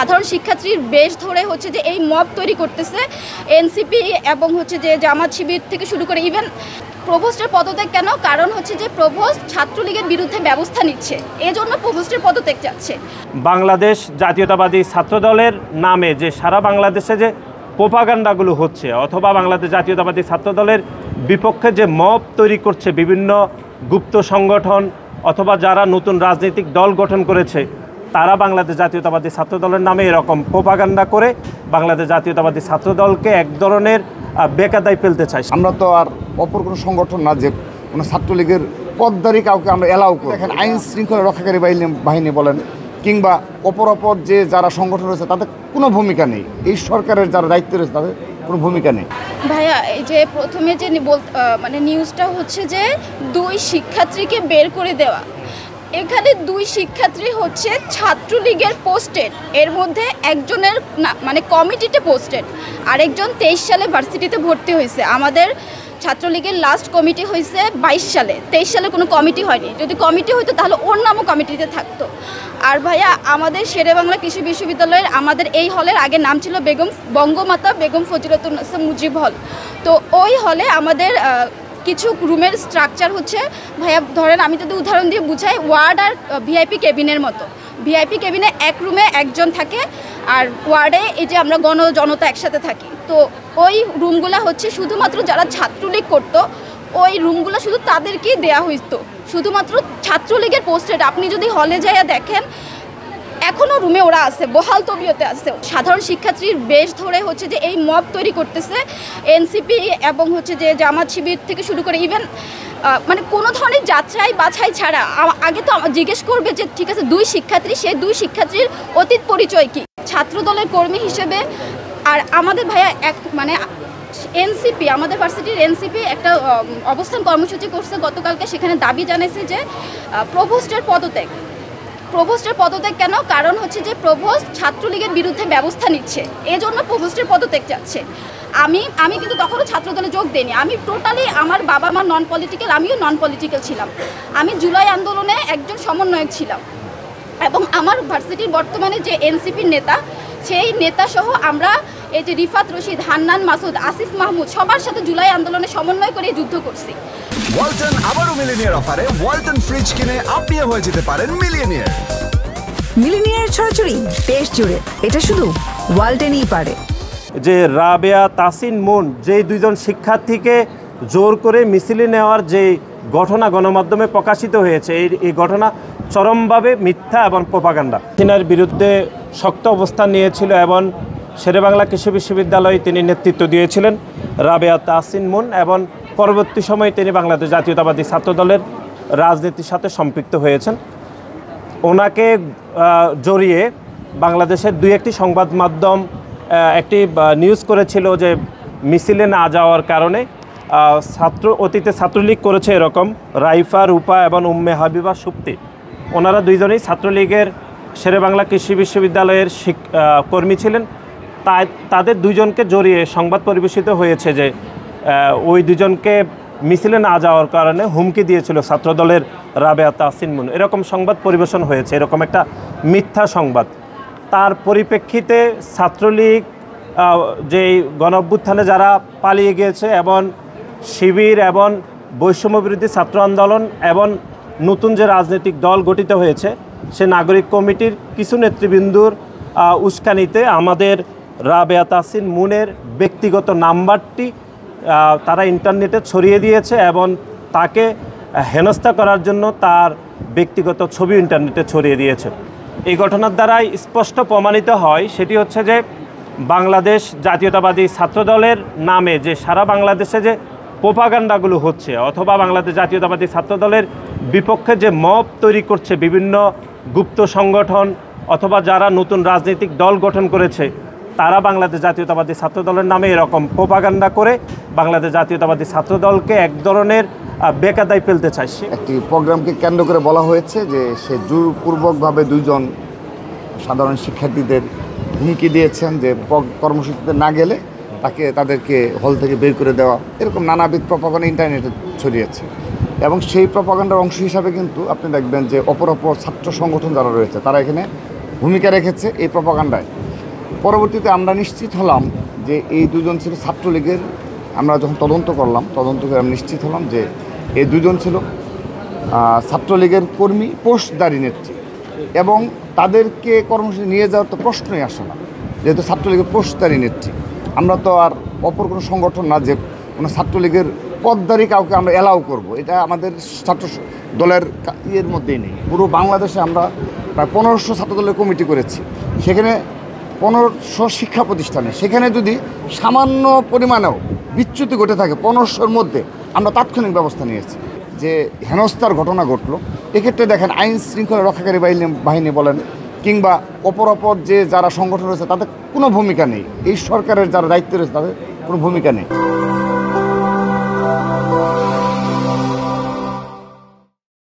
সাধারণ শিক্ষার্থীর বেশ ধরে হচ্ছে যে এই মব তৈরি করতেছে এনসিপি এবং হচ্ছে যে জামাত শিবির থেকে শুরু করে ইভেন প্রভোস্টের পদত্যাগ কেন? কারণ হচ্ছে যে প্রভোস্ট ছাত্রলীগের বিরুদ্ধে ব্যবস্থা নিচ্ছে, এজন্য প্রভোস্টের পদত্যাগ চাচ্ছে। বাংলাদেশ জাতীয়তাবাদী ছাত্রদলের নামে যে সারা বাংলাদেশে যে প্রোপাগান্ডাগুলো হচ্ছে অথবা বাংলাদেশ জাতীয়তাবাদী ছাত্রদলের বিপক্ষে যে মব তৈরি করছে বিভিন্ন গুপ্ত সংগঠন অথবা যারা নতুন রাজনৈতিক দল গঠন করেছে, তারা বাংলাদেশ জাতীয়তাবাদী ছাত্রদলের নামে এরকম প্রোপাগান্ডা করে বাংলাদেশ জাতীয়তাবাদী ছাত্রদলকে এক ধরনের বেকায়দায় ফেলতে চাই। আমরা তো আর অপর কোনো সংগঠন না যে কোনো ছাত্রলীগের পদধারী কাউকে আমরা এলাও করি। দেখেন, আইন শৃঙ্খলা রক্ষাকারী বাহিনী বলেন কিংবা অপর যে যারা সংগঠন রয়েছে তাদের কোনো ভূমিকা নেই, এই সরকারের যারা দায়িত্ব রয়েছে তাদের কোনো ভূমিকা নেই। ভাইয়া, এই যে প্রথমে যে মানে নিউজটা হচ্ছে যে 2 শিক্ষার্থীকে বের করে দেওয়া, এখানে 2 শিক্ষার্থী হচ্ছে ছাত্রলীগের পোস্টেড, এর মধ্যে একজনের মানে কমিটিতে পোস্টেড, আরেকজন 23 সালে ভার্সিটিতে ভর্তি হয়েছে। আমাদের ছাত্রলীগের লাস্ট কমিটি হয়েছে 22 সালে, 23 সালে কোনো কমিটি হয়নি। যদি কমিটি হতো তাহলে ওর নামও কমিটিতে থাকতো। আর ভাইয়া, আমাদের শেরেবাংলা কৃষি বিশ্ববিদ্যালয়ের আমাদের এই হলের আগে নাম ছিল বঙ্গমাতা বেগম ফজিলাতুন্নেসা মুজিব হল। তো ওই হলে আমাদের কিছু রুমের স্ট্রাকচার হচ্ছে ভাইয়া, ধরেন আমি যদি উদাহরণ দিয়ে বুঝাই, ওয়ার্ড আর ভিআইপি কেবিনের মতো। ভিআইপি কেবিনে এক রুমে একজন থাকে, আর ওয়ার্ডে এই যে আমরা জনতা একসাথে থাকি। তো ওই রুমগুলো হচ্ছে শুধুমাত্র যারা ছাত্রলীগ করতো, ওই রুমগুলো শুধু তাদেরকেই দেয়া হইতো, শুধুমাত্র ছাত্রলীগের পোস্টেড। আপনি যদি হলে যাইয়া দেখেন, এখনও রুমে ওরা আছে, বহাল তবিয়তে আছে। সাধারণ শিক্ষার্থীর বেশ ধরে হচ্ছে যে এই মব তৈরি করতেছে এনসিপি এবং হচ্ছে যে জামাত শিবির থেকে শুরু করে ইভেন মানে কোনো ধরনের যাচাই বাছাই ছাড়া আগে তো জিজ্ঞেস করবে যে ঠিক আছে 2 শিক্ষার্থী, সেই 2 শিক্ষার্থীর অতীত পরিচয় কী, ছাত্রদলের কর্মী হিসেবে। আর আমাদের ভাইয়া মানে এনসিপি, আমাদের ভার্সিটির এনসিপি একটা অবস্থান কর্মসূচি করছে গতকালকে, সেখানে দাবি জানিয়েছে যে প্রভোস্টের পদত্যাগ। প্রভোস্টের পদত্যাগ কেন? কারণ হচ্ছে যে প্রভোস্ট ছাত্রলীগের বিরুদ্ধে ব্যবস্থা নিচ্ছে, এজন্য প্রভোস্টের পদত্যাগ চাচ্ছে। আমি কিন্তু তখনও ছাত্রদলে যোগ দিইনি, আমি টোটালি, আমার বাবা মা নন পলিটিক্যাল, আমিও নন পলিটিক্যাল ছিলাম। আমি জুলাই আন্দোলনে একজন সমন্বয়ক ছিলাম এবং আমার ভার্সিটির বর্তমানে যে এনসিপির নেতা, সেই নেতা সহ আমরা এই যে রিফাত রশিদ, হান্নান মাসুদ, আসিফ মাহমুদ সবার সাথে জুলাই আন্দোলনে সমন্বয় করে যুদ্ধ করছি। ওয়ালটন আবারও মিলিনিয়ার অফারে ওয়ালটন ফ্রিজ কিনে আপনিও হয়ে যেতে পারেন মিলিয়নিয়ার। মিলিনিয়ার ছড়াছড়ি দেশ জুড়ে, এটা শুধু ওয়ালটনই পারে। যে রাবেয়া তাসিন মুন, যেই 2জন শিক্ষার্থীকে জোর করে মিছিলে নেওয়ার যে ঘটনা গণমাধ্যমে প্রকাশিত হয়েছে, এই ঘটনা চরমভাবে মিথ্যা এবং প্রোপাগান্ডা। তিনার বিরুদ্ধে শক্ত অবস্থান নিয়েছিল এবং শেরেবাংলা কৃষি বিশ্ববিদ্যালয়ে তিনি নেতৃত্ব দিয়েছিলেন রাবেয়া তাসিন মুন, এবং পরবর্তী সময়ে তিনি বাংলাদেশ জাতীয়তাবাদী ছাত্রদলের রাজনীতির সাথে সম্পৃক্ত হয়েছেন। ওনাকে জড়িয়ে বাংলাদেশের 2-1টি সংবাদ মাধ্যম একটি নিউজ করেছিল যে মিছিলে না যাওয়ার কারণে অতীতে ছাত্রলীগ করেছে এরকম রাইফা, রূপা এবং উম্মে হাবিবা সুপ্তি, ওনারা 2জনই ছাত্রলীগের শেরেবাংলা কৃষি বিশ্ববিদ্যালয়ের কর্মী ছিলেন। তাদের 2জনকে জড়িয়ে সংবাদ পরিবেশিত হয়েছে যে ওই 2জনকে মিছিলে না যাওয়ার কারণে হুমকি দিয়েছিল ছাত্রদলের রাবেয়া তাসিন মুন, এরকম সংবাদ পরিবেশন হয়েছে, এরকম একটা মিথ্যা সংবাদ। তার পরিপ্রেক্ষিতে ছাত্রলীগ যেই গণঅভ্যুত্থানে যারা পালিয়ে গিয়েছে এবং শিবির এবং বৈষম্যবিরোধী ছাত্র আন্দোলন এবং নতুন যে রাজনৈতিক দল গঠিত হয়েছে, সে নাগরিক কমিটির কিছু নেতৃবৃন্দুর উস্কানিতে আমাদের রাবেয়া তাসিন মুনের ব্যক্তিগত নাম্বারটি তারা ইন্টারনেটে ছড়িয়ে দিয়েছে এবং তাকে হেনস্থা করার জন্য তার ব্যক্তিগত ছবি ইন্টারনেটে ছড়িয়ে দিয়েছে। এই ঘটনার দ্বারাই স্পষ্ট প্রমাণিত হয়, সেটি হচ্ছে যে বাংলাদেশ জাতীয়তাবাদী ছাত্রদলের নামে যে সারা বাংলাদেশে যে প্রোপাগান্ডাগুলো হচ্ছে অথবা বাংলাদেশ জাতীয়তাবাদী ছাত্রদলের বিপক্ষে যে মব তৈরি করছে বিভিন্ন গুপ্ত সংগঠন অথবা যারা নতুন রাজনৈতিক দল গঠন করেছে, তারা বাংলাদেশ জাতীয়তাবাদী ছাত্রদলের নামে এরকম প্রোপাগান্ডা করে বাংলাদেশ জাতীয়তাবাদী ছাত্রদলকে এক ধরনের বেকায়দায় ফেলতে চাইছে। একটি প্রোগ্রামকে কেন্দ্র করে বলা হয়েছে যে সে জোরপূর্বকভাবে 2জন সাধারণ শিক্ষার্থীদের হুমকি দিয়েছেন যে কর্মসূচিতে না গেলে তাদেরকে হল থেকে বের করে দেওয়া, এরকম নানাবিধ প্রপাগান্ডা ইন্টারনেটে ছড়িয়েছে। এবং সেই প্রপাগান্ডার অংশ হিসাবে কিন্তু আপনি দেখবেন যে অপর ছাত্র সংগঠন যারা রয়েছে তারা এখানে ভূমিকা রেখেছে এই প্রপাগান্ডায়। পরবর্তীতে আমরা নিশ্চিত হলাম যে এই দুজন ছিল ছাত্রলীগের। আমরা যখন তদন্ত করলাম, তদন্ত করে আমরা নিশ্চিত হলাম যে এই দুজন ছিল ছাত্রলীগের কর্মী, পোস্টদারী নেত্রী, এবং তাদেরকে কর্মসূচি নিয়ে যাওয়ার তো প্রশ্নই আসে না, যেহেতু ছাত্রলীগের পোস্টদারী নেত্রী। আমরা তো আর অপর কোনো সংগঠন না যে কোনো ছাত্রলীগের পদদারী কাউকে আমরা অ্যালাউ করব, এটা আমাদের ছাত্র দলের ইয়ের মধ্যেই নেই। পুরো বাংলাদেশে আমরা প্রায় 1500 ছাত্রদলের কমিটি করেছি, সেখানে 1500 শিক্ষা প্রতিষ্ঠানে, সেখানে যদি সামান্য পরিমাণেও বিচ্যুতি ঘটে থাকে 1500-র মধ্যে, আমরা তাৎক্ষণিক ব্যবস্থা নিয়েছি। যে হেনস্থার ঘটনা ঘটলো, এক্ষেত্রে দেখেন আইন শৃঙ্খলা রক্ষাকারী বাহিনী বলেন কিংবা অপর যে যারা সংগঠন রয়েছে তাদের কোনো ভূমিকা নেই, এই সরকারের যারা দায়িত্বে রয়েছে তাদের কোনো ভূমিকা নেই।